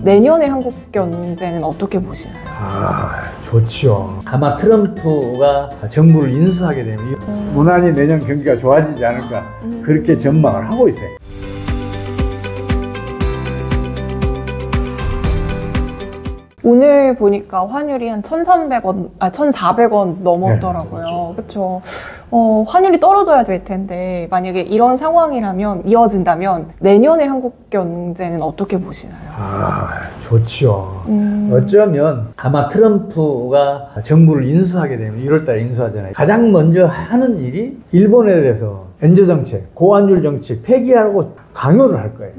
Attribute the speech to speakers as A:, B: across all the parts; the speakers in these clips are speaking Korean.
A: 내년의 한국 경제는 어떻게 보시나요?
B: 좋지요. 아마 트럼프가 정부를 인수하게 되면 무난히 내년 경기가 좋아지지 않을까 그렇게 전망을 하고 있어요.
A: 오늘 보니까 환율이 한 1,400원 넘었더라고요.
B: 네,
A: 그렇죠. 환율이 떨어져야 될 텐데 만약에 이런 상황이라면 이어진다면 내년의 한국 경제는 어떻게 보시나요?
B: 좋지요. 어쩌면 아마 트럼프가 정부를 인수하게 되면 1월달에 인수하잖아요. 가장 먼저 하는 일이 일본에 대해서 엔저 정책, 고환율 정책 폐기하라고 강요를 할 거예요.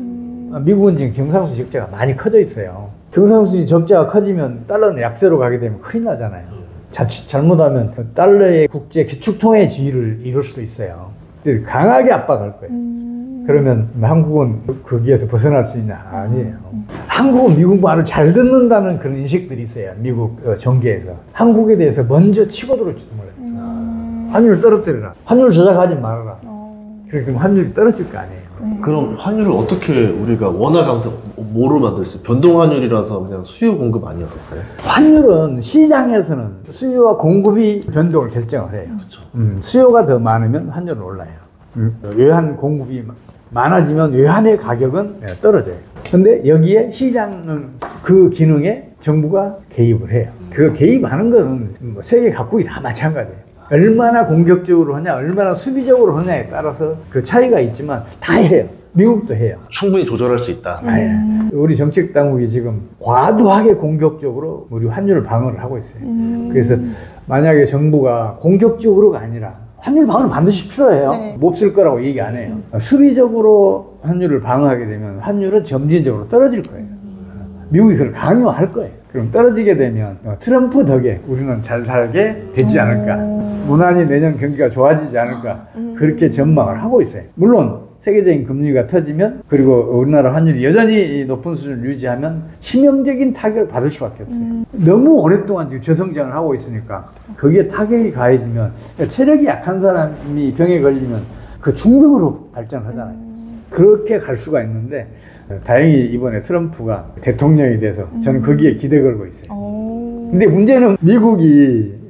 B: 미국은 지금 경상수 적자가 많이 커져 있어요. 경상수지 적자가 커지면 달러는 약세로 가게 되면 큰일 나잖아요. 자칫 잘못하면 달러의 국제 기축통화의 지위를 이룰 수도 있어요. 강하게 압박할 거예요. 그러면 한국은 거기에서 벗어날 수 있냐? 아니에요. 한국은 미국 말을 잘 듣는다는 그런 인식들이 있어요. 미국 정계에서. 한국에 대해서 먼저 치고 들어올지도 몰라요. 환율을 떨어뜨려라. 환율 조작하지 말아라. 그럼 환율이 떨어질 거 아니에요.
C: 그럼 환율을 어떻게 우리가 원화 강세 뭐로 만들었어요? 변동 환율이라서 그냥 수요 공급 아니었었어요?
B: 환율은 시장에서는 수요와 공급이 변동을 결정을 해요.
C: 그렇죠.
B: 수요가 더 많으면 환율은 올라요. 외환 공급이 많아지면 외환의 가격은 떨어져요. 근데 여기에 시장은 그 기능에 정부가 개입을 해요. 그 개입하는 것은 세계 각국이 다 마찬가지예요. 얼마나 공격적으로 하냐, 얼마나 수비적으로 하냐에 따라서 그 차이가 있지만 다 해요. 미국도 해요.
C: 충분히 조절할 수 있다.
B: 우리 정책 당국이 지금 과도하게 공격적으로 우리 환율 방어를 하고 있어요. 그래서 만약에 정부가 공격적으로가 아니라 환율 방어는 반드시 필요해요.
A: 네.
B: 못 쓸 거라고 얘기 안 해요. 수비적으로 환율을 방어하게 되면 환율은 점진적으로 떨어질 거예요. 미국이 그걸 강요할 거예요. 그럼 떨어지게 되면 트럼프 덕에 우리는 잘 살게 되지 않을까. 무난히 내년 경기가 좋아지지 않을까. 그렇게 전망을 하고 있어요. 물론 세계적인 금리가 터지면 그리고 우리나라 환율이 여전히 높은 수준을 유지하면 치명적인 타격을 받을 수밖에 없어요. 너무 오랫동안 지금 저성장을 하고 있으니까 거기에 타격이 가해지면 체력이 약한 사람이 병에 걸리면 그 중병으로 발전하잖아요. 그렇게 갈 수가 있는데 다행히 이번에 트럼프가 대통령이 돼서 저는 거기에 기대 걸고 있어요. 근데 문제는 미국이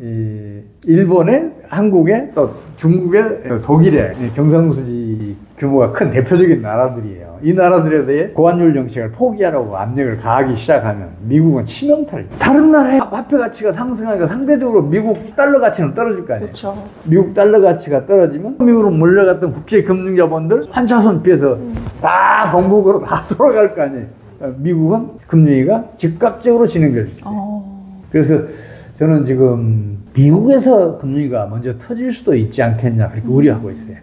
B: 일본에, 한국에, 또 중국에, 독일에 경상수지 규모가 큰 대표적인 나라들이에요. 이 나라들에 대해 고환율 정책을 포기하라고 압력을 가하기 시작하면 미국은 치명타를. 다른 나라의 화폐 가치가 상승하니까 상대적으로 미국 달러 가치는 떨어질 거 아니에요.
A: 그렇죠.
B: 미국 달러 가치가 떨어지면 미국으로 몰려갔던 국제 금융자본들 환차손 피해서 다 공국으로 다 돌아갈 거 아니에요. 미국은 금융위기가 즉각적으로 진행될 수 있어요. 그래서 저는 지금 미국에서 금융위기가 먼저 터질 수도 있지 않겠냐 그렇게 우려하고 있어요.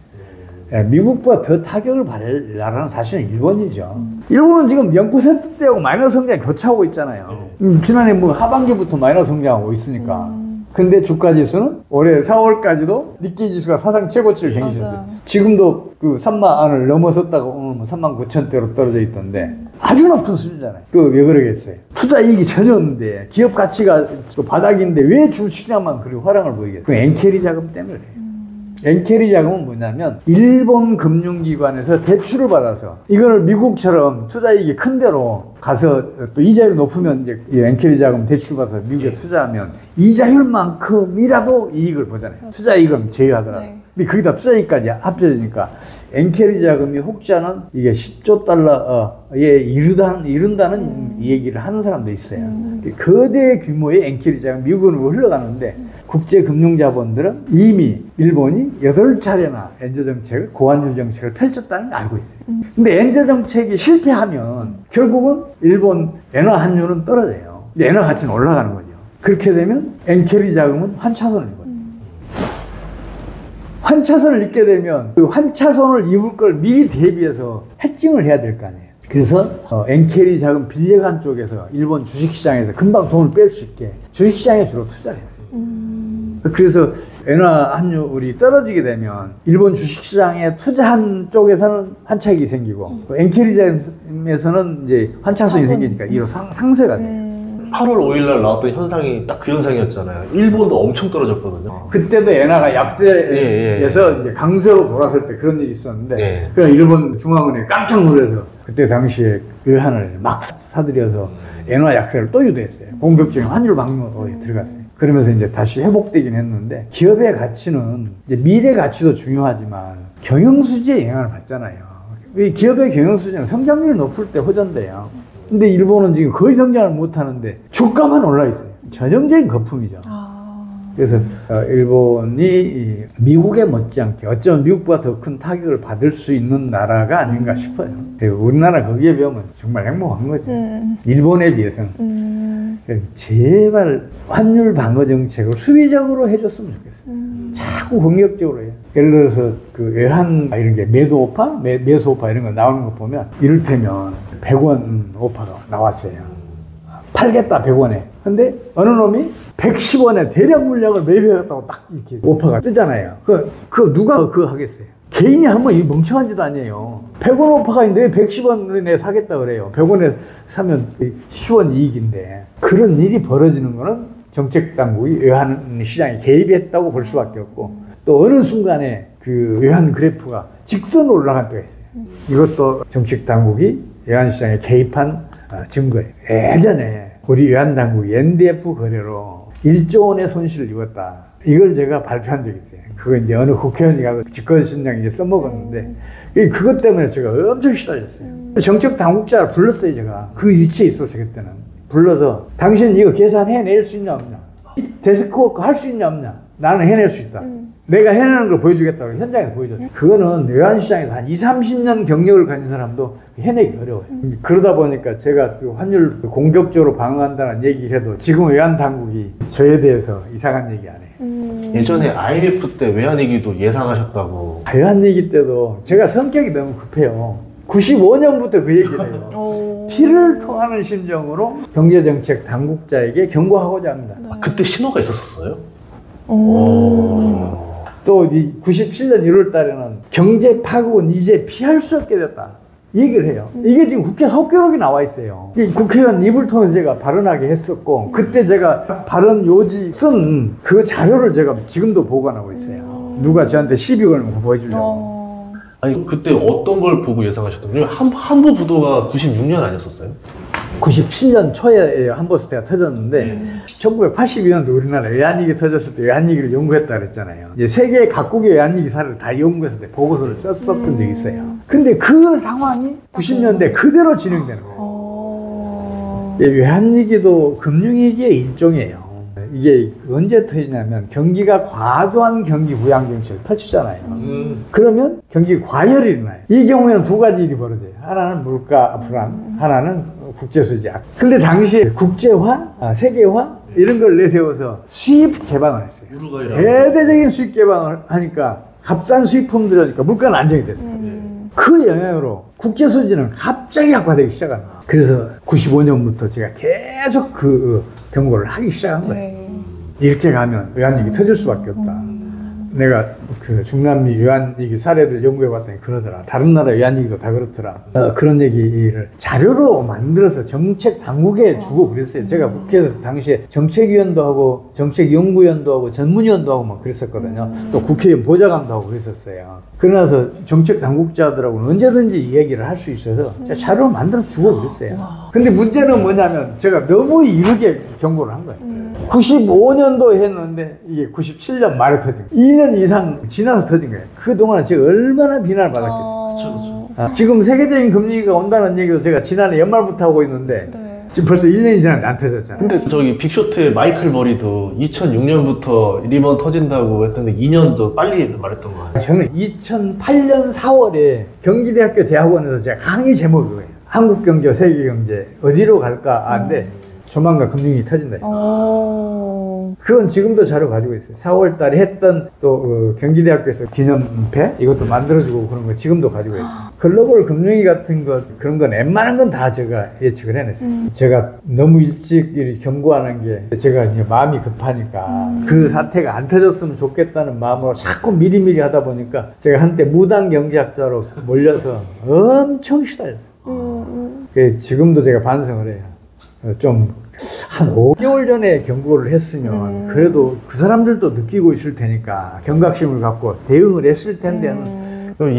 B: 미국보다 더 타격을 받을 나라는 사실은 일본이죠. 일본은 지금 0%대하고 마이너스 성장이 교차하고 있잖아요. 지난해 뭐 하반기부터 마이너스 성장하고 있으니까. 근데 주가지수는 올해 4월까지도 니케이 지수가 사상 최고치를 경신했어요. 지금도 그 3만 원을 넘어섰다가 오늘 뭐 39,000대로 떨어져 있던데 아주 높은 수준이잖아요. 그 왜 그러겠어요? 투자 이익이 전혀 없는데 기업 가치가 바닥인데 왜 주식량만 그리고 화랑을 보이겠어요? 그 엔캐리 자금 때문에 그래요. 엔캐리 자금은 뭐냐면 일본 금융기관에서 대출을 받아서 이걸 미국처럼 투자이익이 큰 데로 가서 또 이자율이 높으면 이제 엔캐리 자금 대출 받아서 미국에 투자하면 이자율만큼이라도 이익을 보잖아요. 투자이익은 제외하더라도. 근데 거기다 투자이익까지 합쳐지니까 엔캐리 자금이 혹자는 이게 10조 달러에 이른다는 얘기를 하는 사람도 있어요. 거대 규모의 엔캐리 자금 미국으로 흘러가는데 국제금융자본들은 이미 일본이 8차례나 엔저 정책을, 고환율 정책을 펼쳤다는 걸 알고 있어요. 근데 엔저 정책이 실패하면 결국은 일본 엔화 환율은 떨어져요. 근데 엔화 가치는 올라가는 거죠. 그렇게 되면 엔캐리 자금은 환차손을 입어요. 환차손을 입게 되면 그 환차손을 입을 걸 미리 대비해서 해칭을 해야 될 거 아니에요. 그래서 엔캐리 자금 빌려간 쪽에서 일본 주식시장에서 금방 돈을 뺄 수 있게 주식시장에 주로 투자를 했어요. 그래서 엔화 환율이 떨어지게 되면 일본 주식시장에 투자한 쪽에서는 환차익이 생기고 엔캐리 자금에서는 이제 환차손이 생기니까 이로 상쇄가 돼요.
C: 8월 5일날 나왔던 현상이 딱 그 현상이었잖아요. 일본도 엄청 떨어졌거든요.
B: 그때도 엔화가 약세에서 이제 강세로 돌아설 때 그런 일이 있었는데 그래서 일본 중앙은행이 깜짝 놀라서 그때 당시에 외환을 막 사들여서 엔화 약세를 또 유도했어요. 공격적인 환율 막론에 들어갔어요. 그러면서 이제 다시 회복되긴 했는데 기업의 가치는 이제 미래 가치도 중요하지만 경영수지에 영향을 받잖아요. 이 기업의 경영수지는 성장률이 높을 때 호전돼요. 근데 일본은 지금 거의 성장을 못하는데 주가만 올라 있어요. 전형적인 거품이죠. 그래서 일본이 미국에 못지않게 어쩌면 미국보다 더 큰 타격을 받을 수 있는 나라가 아닌가 싶어요. 우리나라 거기에 비하면 정말 행복한 거죠. 일본에 비해서는. 제발 환율 방어 정책을 수비적으로 해줬으면 좋겠어요. 자꾸 공격적으로 해요. 예를 들어서 그 외환 이런 게 매도 오파, 매수 오파 이런 거 나오는 거 보면 이를테면 100원 오파가 나왔어요. 팔겠다 100원에. 근데 어느 놈이 110원에 대량 물량을 매입해갔다고 딱 이렇게 오파가 뜨잖아요. 그거 누가 그거 하겠어요? 개인이 한번 이 멍청한 짓 아니에요. 100원 오파가 있는데 왜 110원에 내 사겠다 그래요. 100원에 사면 10원 이익인데. 그런 일이 벌어지는 거는 정책 당국이 외환 시장에 개입했다고 볼 수밖에 없고, 또 어느 순간에 그 외환 그래프가 직선으로 올라간 때가 있어요. 이것도 정책 당국이 외환 시장에 개입한 증거예요. 예전에 우리 외환 당국이 NDF 거래로 1조 원의 손실을 입었다. 이걸 제가 발표한 적이 있어요. 그거 이제 어느 국회의원이 가서 직권신장 이제 써먹었는데, 그것 때문에 제가 엄청 시달렸어요. 정책 당국자를 불렀어요, 제가. 그 위치에 있었어요, 그때는. 불러서, 당신 이거 계산해낼 수 있냐, 없냐? 데스크워크 할 수 있냐, 없냐? 나는 해낼 수 있다. 내가 해내는 걸 보여주겠다고 현장에서 보여줬어요. 그거는 외환시장에서 한 20, 30년 경력을 가진 사람도 해내기 어려워요. 그러다 보니까 제가 그 환율 공격적으로 방어한다는 얘기를 해도 지금 외환당국이 저에 대해서 이상한 얘기 안 해요.
C: 예전에 IMF 때 외환위기도 예상하셨다고.
B: 외환위기 때도 제가 성격이 너무 급해요. 95년부터 그 얘기를 해요. 피를 토하는 심정으로 경제정책 당국자에게 경고하고자 합니다.
C: 그때 신호가 있었어요?
B: 또 이 97년 1월 달에는 경제 파국은 이제 피할 수 없게 됐다. 얘기를 해요. 이게 지금 국회 속기록이 나와 있어요. 국회의원 입을 통해서 제가 발언하게 했었고, 그때 제가 발언 요지 쓴 그 자료를 제가 지금도 보관하고 있어요. 누가 저한테 시비 걸면 보여주려고.
C: 아니, 그때 어떤 걸 보고 예상하셨던 거예요? 한보 부도가 96년 아니었었어요?
B: 97년 초에 한보스테가 터졌는데 1982년도 우리나라 외환위기 터졌을 때 외환위기를 연구했다 그랬잖아요. 이제 세계 각국의 외환위기 사례를 다 연구했을 때 보고서를 썼었던 적이 있어요. 근데 그 상황이 90년대 그대로 진행되는 거예요. 외환위기도 금융위기의 일종이에요. 이게 언제 터지냐면 경기가 과도한 경기 부양 정책을 펼치잖아요. 그러면 경기 과열이 일어나요. 이 경우에는 두 가지 일이 벌어져요. 하나는 물가 불안, 하나는 국제수지. 근데 당시에 국제화, 세계화 이런 걸 내세워서 수입 개방을 했어요. 대대적인 수입 개방을 하니까 값싼 수입품들이 오니까 물가는 안정이 됐어요. 그 영향으로 국제수지는 갑자기 악화되기 시작한 거예요. 그래서 95년부터 제가 계속 그 경고를 하기 시작한 거예요. 이렇게 가면 외환위기 터질 수밖에 없다. 내가 그 중남미 외환위기 사례들 연구해봤더니 그러더라. 다른 나라 외환위기도 다 그렇더라. 그런 얘기를 자료로 만들어서 정책 당국에 주고 그랬어요. 제가 국회에서 당시에 정책위원도 하고 정책연구위원도 하고 전문위원도 하고 막 그랬었거든요. 또 국회의원 보좌관도 하고 그랬었어요. 그러나서 정책 당국자들하고는 언제든지 이 얘기를 할 수 있어서 제가 자료를 만들어 주고 그랬어요. 근데 문제는 뭐냐면 제가 너무 이르게 경고를 한 거예요. 95년도 했는데 이게 97년 말에 터진 거예요. 2년 이상 지나서 터진 거예요. 그동안 제가 얼마나 비난을 받았겠어요. 지금 세계적인 금리가 온다는 얘기도 제가 지난해 연말부터 하고 있는데 지금 벌써 1년이 지났는데 안 터졌잖아요.
C: 근데 저기 빅쇼트의 마이클 머리도 2006년부터 리먼 터진다고 했던데 2년 더 빨리 말했던 거 아니에요?
B: 저는 2008년 4월에 경기대학교 대학원에서 제가 강의 제목이 거예요. 한국경제, 세계경제 어디로 갈까? 근데 조만간 금융이 터진다. 그건 지금도 자료 가지고 있어요. 4월 달에 했던 또 경기대학교에서 기념패 이것도 만들어주고 그런 거 지금도 가지고 있어요. 글로벌 금융위 같은 것 그런 건 웬만한 건 다 제가 예측을 해냈어요. 제가 너무 일찍 경고하는 게 제가 이제 마음이 급하니까 그 사태가 안 터졌으면 좋겠다는 마음으로 자꾸 미리미리 하다 보니까 제가 한때 무당 경제학자로 몰려서 엄청 시달렸어요. 지금도 제가 반성을 해요. 좀 한 5개월 전에 경고를 했으면 그래도 그 사람들도 느끼고 있을 테니까 경각심을 갖고 대응을 했을 텐데는
C: 그럼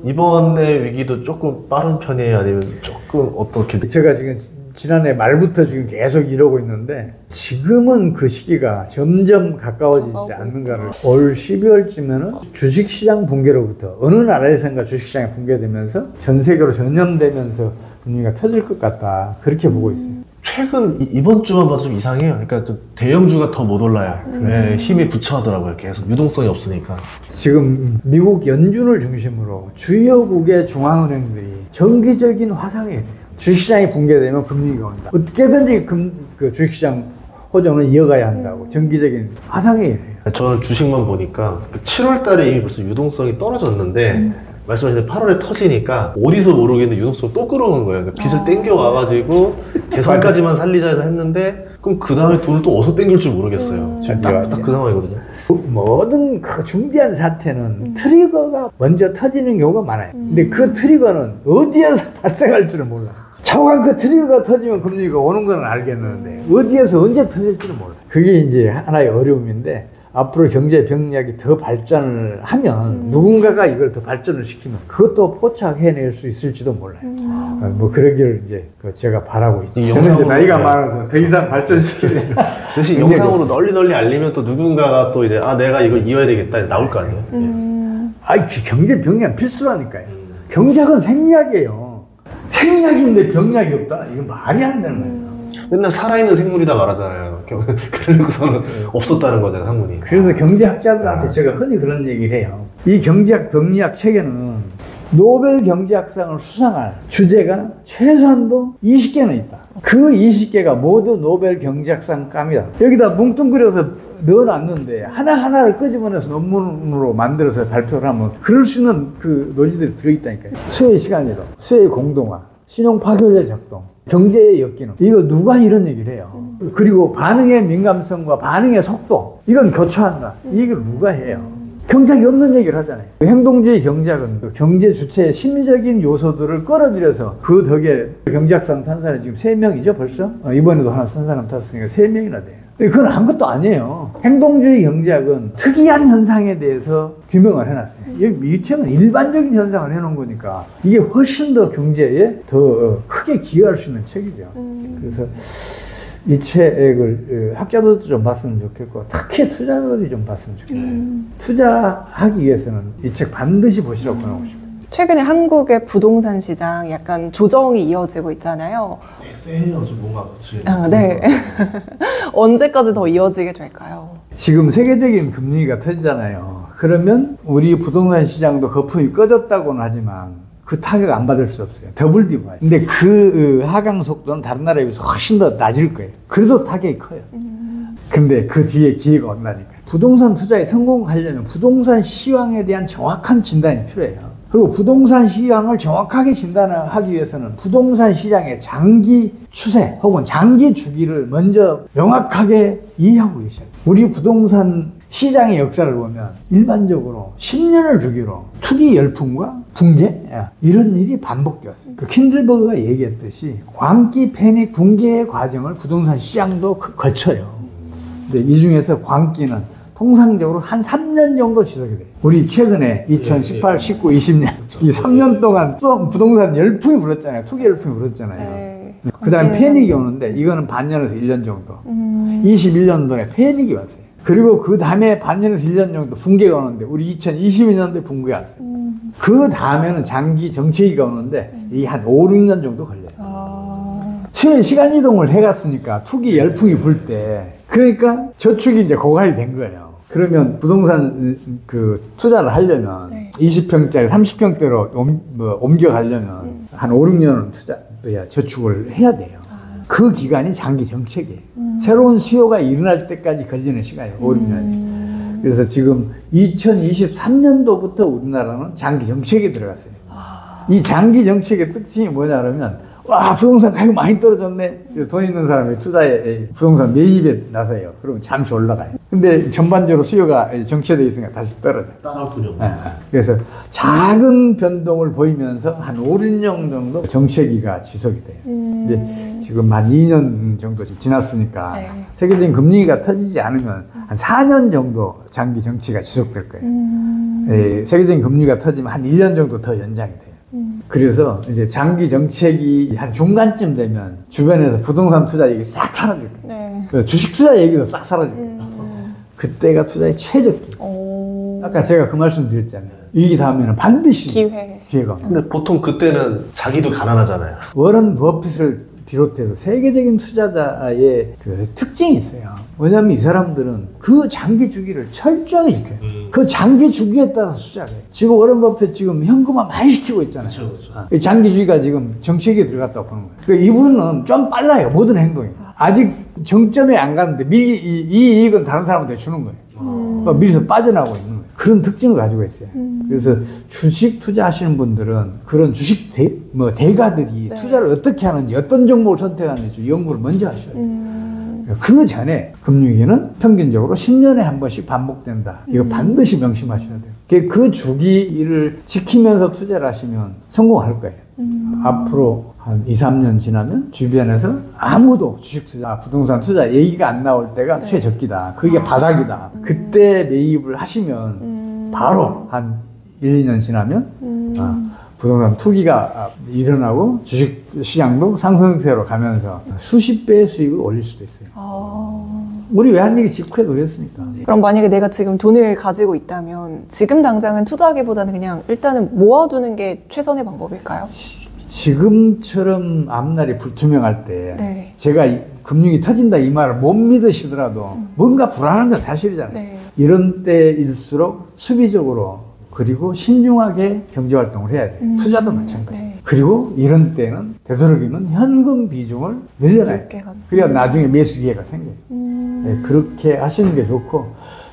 C: 이번의 위기도 조금 빠른 편이에요? 아니면 조금 어떻게?
B: 제가 지금 지난해 말부터 지금 계속 이러고 있는데 지금은 그 시기가 점점 가까워지지 않는가를 올 12월쯤에는 주식시장 붕괴로부터 어느 나라에선가 주식시장이 붕괴되면서 전 세계로 전염되면서 금리가 터질 것 같다 그렇게 보고 있어요.
C: 최근 이번 주만 봐도 좀 이상해요. 그러니까 좀 대형주가 더 못 올라요. 네, 힘이 부처하더라고요. 계속 유동성이 없으니까.
B: 지금 미국 연준을 중심으로 주요국의 중앙은행들이 정기적인 화상회의를 해요. 주식시장이 붕괴되면 금리가 온다. 어떻게든지 그 주식시장 호정을 이어가야 한다고 정기적인 화상회의를 해요.
C: 저는 주식만 보니까 7월 달에 이미 벌써 유동성이 떨어졌는데 말씀하신 8월에 터지니까 어디서 모르겠는데 유동성 또 끌어오는 거예요. 그러니까 빚을 땡겨와가지고 대선까지만 살리자 해서 했는데 그럼 그 다음에 돈을 또 어디서 땡길 줄 모르겠어요. 지금 딱 그 상황이거든요.
B: 모든 그 중대한 사태는 트리거가 먼저 터지는 경우가 많아요. 근데 그 트리거는 어디에서 발생할지를 몰라. 차후간 그 트리거가 터지면 금리가 오는 건 알겠는데 어디에서 언제 터질지를 몰라. 그게 이제 하나의 어려움인데 앞으로 경제 병력이 더 발전을 하면 누군가가 이걸 더 발전을 시키면 그것도 포착해낼 수 있을지도 몰라요. 뭐 그러기를 이제 제가 바라고 있죠. 저는 이제 나이가 많아서 더 이상 발전시키려면
C: 대신 영상으로 널리 알리면 또 누군가가 또 이제 내가 이걸 이어야 되겠다 나올 거 아니에요.
B: 아이 경제 병력 필수라니까요. 경제학은 생리학이에요. 생리학인데 병력이 없다? 이건 말이 안 되는 거예요.
C: 맨날 살아있는 생물이다 말하잖아요. 그러고서는 없었다는 거잖아요, 학문이.
B: 그래서 경제학자들한테 제가 흔히 그런 얘기를 해요. 이 경제학 병리학 책에는 노벨 경제학상을 수상할 주제가 최소한도 20개는 있다. 그 20개가 모두 노벨 경제학상 감이다. 여기다 뭉뚱그려서 넣어놨는데 하나하나를 끄집어내서 논문으로 만들어서 발표를 하면 그럴 수 있는 그 논리들이 들어있다니까요. 수혜의 시간이동, 수혜의 공동화, 신용 파괴율의 작동, 경제의 역기능. 이거 누가 이런 얘기를 해요. 그리고 반응의 민감성과 반응의 속도. 이건 교차한다. 이걸 누가 해요. 경제학이 없는 얘기를 하잖아요. 행동주의 경제학은 경제 주체의 심리적인 요소들을 끌어들여서 그 덕에 경제학상 탄 사람이 지금 3명이죠 벌써? 이번에도 하나 탄 사람 탔으니까 3명이나 돼요. 그건 아무것도 아니에요. 행동주의 경제학은 특이한 현상에 대해서 규명을 해놨어요. 이 책은 일반적인 현상을 해놓은 거니까 이게 훨씬 더 경제에 더 크게 기여할 수 있는 책이죠. 그래서 이 책을 학자들도 좀 봤으면 좋겠고 특히 투자자들이 좀 봤으면 좋겠어요. 투자하기 위해서는 이 책 반드시 보시라고 권하고 싶어요.
A: 최근에 한국의 부동산 시장 약간 조정이 이어지고 있잖아요.
C: 쎄해요, 좀 뭔가 그치.
A: 네. 언제까지 더 이어지게 될까요?
B: 지금 세계적인 금리가 터지잖아요. 그러면 우리 부동산 시장도 거품이 꺼졌다고는 하지만 그 타격 안 받을 수 없어요. 더블 디바이. 근데 그 하강 속도는 다른 나라에 비해서 훨씬 더 낮을 거예요. 그래도 타격이 커요. 근데 그 뒤에 기회가 온다니까요. 부동산 투자에 성공하려면 부동산 시황에 대한 정확한 진단이 필요해요. 그리고 부동산 시장을 정확하게 진단하기 위해서는 부동산 시장의 장기 추세 혹은 장기 주기를 먼저 명확하게 이해하고 계셔야 돼요. 우리 부동산 시장의 역사를 보면 일반적으로 10년을 주기로 투기 열풍과 붕괴 이런 일이 반복되었어요. 그 킨들버그가 얘기했듯이 광기, 패닉, 붕괴의 과정을 부동산 시장도 거쳐요. 근데 이 중에서 광기는 통상적으로 한 3년 정도 지속이 돼요. 우리 최근에 2018, 19, 20년 이 3년 동안 또 부동산 열풍이 불었잖아요. 투기 열풍이 불었잖아요. 그 다음에 패닉이 오는데 이거는 반년에서 1년 정도. 21년도에 패닉이 왔어요. 그리고 그 다음에 반년에서 1년 정도 붕괴가 오는데 우리 2022년도에 붕괴가 왔어요. 그 다음에는 장기 정체기가 오는데 이게 한 5, 6년 정도 걸려요. 수요일 시간 이동을 해갔으니까 투기 열풍이 불 때 그러니까 저축이 이제 고갈이 된 거예요. 그러면 부동산 그 투자를 하려면 20평짜리 30평대로 옮겨가려면 한 5, 6년은 저축을 해야 돼요. 그 기간이 장기 정책이에요. 새로운 수요가 일어날 때까지 걸리는 시간이에요. 5, 6년이. 그래서 지금 2023년도부터 우리나라는 장기 정책에 들어갔어요. 이 장기 정책의 특징이 뭐냐 그러면 와 부동산 가격 많이 떨어졌네. 돈 있는 사람이 투자에 부동산 매입에 나서요. 그러면 잠시 올라가요. 근데 전반적으로 수요가 정체되어 있으니까 다시 떨어져요.
C: 따라올 돈이 없네.
B: 그래서 작은 변동을 보이면서 한 5, 6년 정도 정체기가 지속이 돼요. 근데 지금 한 2년 정도 지났으니까 세계적인 금리가 터지지 않으면 한 4년 정도 장기 정체가 지속될 거예요. 세계적인 금리가 터지면 한 1년 정도 더 연장이 돼요. 그래서 이제 장기 정책이 한 중간쯤 되면 주변에서 부동산 투자 얘기 싹 사라질 거예요.
A: 네.
B: 주식 투자 얘기도 싹 사라질 거예요. 그때가 투자의 최적기. 아까 제가 그 말씀 드렸잖아요. 위기 다음에는 반드시 기회가.
C: 근데 보통 그때는 자기도 가난하잖아요.
B: 워런 버핏을 비롯해서 세계적인 투자자의 그 특징이 있어요. 왜냐하면 이 사람들은 그 장기 주기를 철저하게 지켜요. 그 장기 주기에 따라서 투자를 해요. 지금 워런 버핏 지금 현금화 많이 시키고 있잖아요. 그렇죠. 장기 주기가 지금 정책에 들어갔다고 보는 거예요. 그러니까 이분은 좀 빨라요. 모든 행동이. 아직 정점에 안 갔는데 이 이익은 다른 사람한테 주는 거예요. 그러니까 미리서 빠져나오고 있는 거예요. 그런 특징을 가지고 있어요. 그래서 주식 투자하시는 분들은 그런 주식 대가들이
A: 네.
B: 투자를 어떻게 하는지, 어떤 종목을 선택하는지 연구를 먼저 하셔야 돼요. 그 전에 금융위기는 평균적으로 10년에 한 번씩 반복된다. 이거 반드시 명심하셔야 돼요. 그 주기를 지키면서 투자를 하시면 성공할 거예요. 앞으로 한 2, 3년 지나면 주변에서 아무도 주식 투자, 부동산 투자 얘기가 안 나올 때가
A: 네.
B: 최적기다. 그게 바닥이다. 그때 매입을 하시면 바로 한 1, 2년 지나면 부동산 투기가 일어나고 주식 시장도 상승세로 가면서 수십 배의 수익을 올릴 수도 있어요. 우리 외환위기 직후에도 그랬으니까.
A: 그럼 만약에 내가 지금 돈을 가지고 있다면 지금 당장은 투자하기보다는 그냥 일단은 모아두는 게 최선의 방법일까요?
B: 지금처럼 앞날이 불투명할 때
A: 네.
B: 제가 금융이 터진다 이 말을 못 믿으시더라도 뭔가 불안한 건 사실이잖아요.
A: 네.
B: 이런 때일수록 수비적으로 그리고 신중하게 경제활동을 해야 돼요. 투자도 마찬가지예요.
A: 네.
B: 그리고 이런 때는 되도록이면 현금 비중을 늘려놔야 돼요. 그래야 나중에 매수 기회가 생겨요. 네, 그렇게 하시는 게 좋고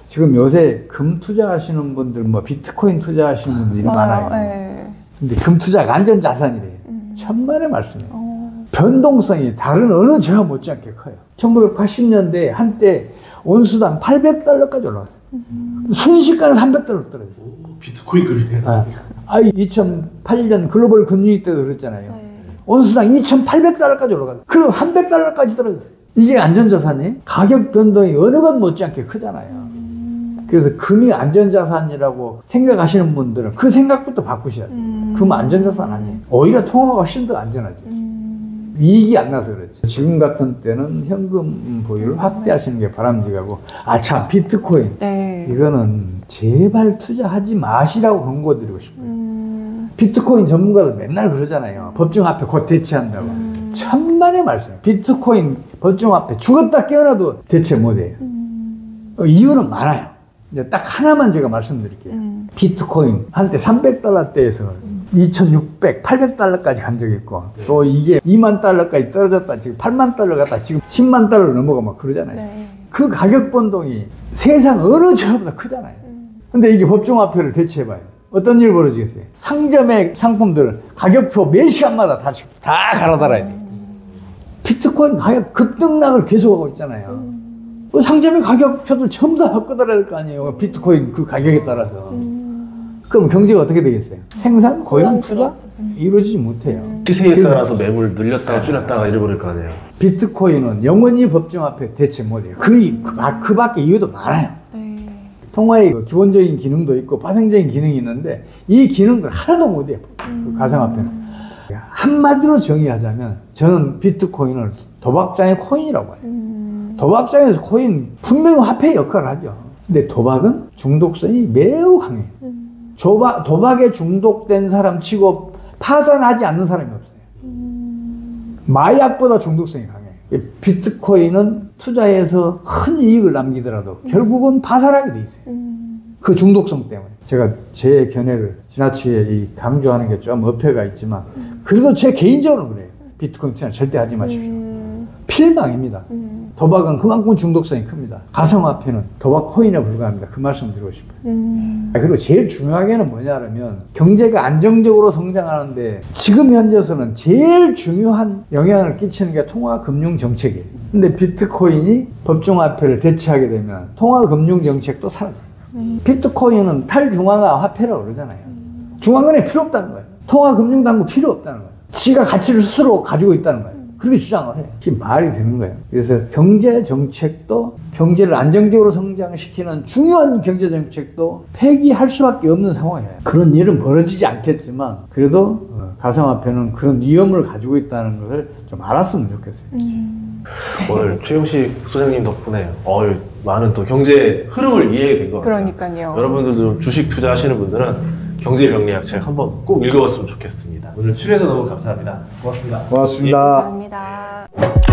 B: 지금 요새 금 투자하시는 분들 비트코인 투자하시는 분들이 많아요.
A: 네.
B: 근데 금 투자가 안전자산이래요. 천만의 말씀이에요. 변동성이 다른 어느 재화 못지않게 커요. 1980년대 한때 온수당 800달러까지 올라갔어요. 순식간에 300달러 떨어져요.
C: 비트코인급이네요.
B: 2008년 글로벌 금융위기 때도 그랬잖아요.
A: 네.
B: 온수당 2,800달러까지 올라갔어요. 그리고 300달러까지 떨어졌어요. 이게 안전자산이 가격 변동이 어느 것 못지않게 크잖아요. 그래서 금이 안전자산이라고 생각하시는 분들은 그 생각부터 바꾸셔야 돼요. 금 안전자산 아니에요. 오히려 통화가 훨씬 더 안전하죠. 이익이 안 나서 그렇지. 지금 같은 때는 현금 보유를 확대하시는 게 바람직하고 참 비트코인
A: 네.
B: 이거는 제발 투자하지 마시라고 권고드리고 싶어요. 비트코인 전문가들 맨날 그러잖아요. 법정 앞에 곧 대체한다고. 천만의 말씀이에요. 비트코인 법정 앞에 죽었다 깨어나도 대체 못해요. 이유는 많아요. 이제 딱 하나만 제가 말씀드릴게요. 비트코인 한때 300달러대에서 2,600, 800달러까지 간 적이 있고 또 이게 2만 달러까지 떨어졌다 지금 8만 달러 갔다 지금 10만 달러 넘어가 막 그러잖아요.
A: 네.
B: 그 가격 변동이 세상 어느 재화보다 크잖아요. 근데 이게 법정화폐를 대체해봐요. 어떤 일 벌어지겠어요? 상점의 상품들 가격표 몇 시간마다 다 갈아달아야 돼요. 비트코인 가격 급등락을 계속하고 있잖아요. 상점의 가격표들 전부 다 바꿔달아야 될 거 아니에요. 비트코인 그 가격에 따라서. 그럼 경제가 어떻게 되겠어요? 생산, 고용, 투자? 이루어지지 못해요.
C: 시세에 따라서 매물 늘렸다가 줄였다가 이래버릴 거 아니에요.
B: 비트코인은 영원히 법정화폐 대체 못해요. 그 밖에 이유도 많아요.
A: 네.
B: 통화의 기본적인 기능도 있고 파생적인 기능이 있는데 이 기능들 하나도 못해요. 그 가상화폐는. 한마디로 정의하자면 저는 비트코인을 도박장의 코인이라고 해요. 도박장에서 코인 분명히 화폐의 역할을 하죠. 근데 도박은 중독성이 매우 강해요. 도박에 중독된 사람 치고 파산하지 않는 사람이 없어요. 마약보다 중독성이 강해요. 비트코인은 투자해서 큰 이익을 남기더라도 결국은 파산하게 돼 있어요. 그 중독성 때문에. 제가 제 견해를 지나치게 강조하는 게 좀 어폐가 있지만 그래도 제 개인적으로는 그래요. 비트코인 투자는 절대 하지 마십시오. 필망입니다. 도박은 그만큼 중독성이 큽니다. 가상화폐는 도박 코인에 불과합니다. 그 말씀 드리고 싶어요. 그리고 제일 중요하게는 뭐냐면 경제가 안정적으로 성장하는데 지금 현재에서는 제일 중요한 영향을 끼치는 게 통화금융정책이에요. 근데 비트코인이 법정화폐를 대체하게 되면 통화금융정책도 사라져요. 비트코인은 탈중앙화 화폐라고 그러잖아요. 중앙은행이 필요 없다는 거예요. 통화금융당국 필요 없다는 거예요. 지가 가치를 스스로 가지고 있다는 거예요. 그렇게 주장을 해. 그게 말이 되는 거예요. 그래서 경제 정책도 경제를 안정적으로 성장시키는 중요한 경제 정책도 폐기할 수밖에 없는 상황이에요. 그런 일은 벌어지지 않겠지만 그래도 가상화폐는 그런 위험을 가지고 있다는 것을 좀 알았으면 좋겠어요.
C: 오늘 최용식 소장님 덕분에 많은 또 경제 흐름을 이해하게 된 것 같아요.
A: 그러니까요.
C: 여러분들도 주식 투자하시는 분들은 경제명리학 책 한번 꼭 읽어봤으면 좋겠습니다. 오늘 출연해서 너무 감사합니다. 고맙습니다.
B: 고맙습니다.
A: 감사합니다.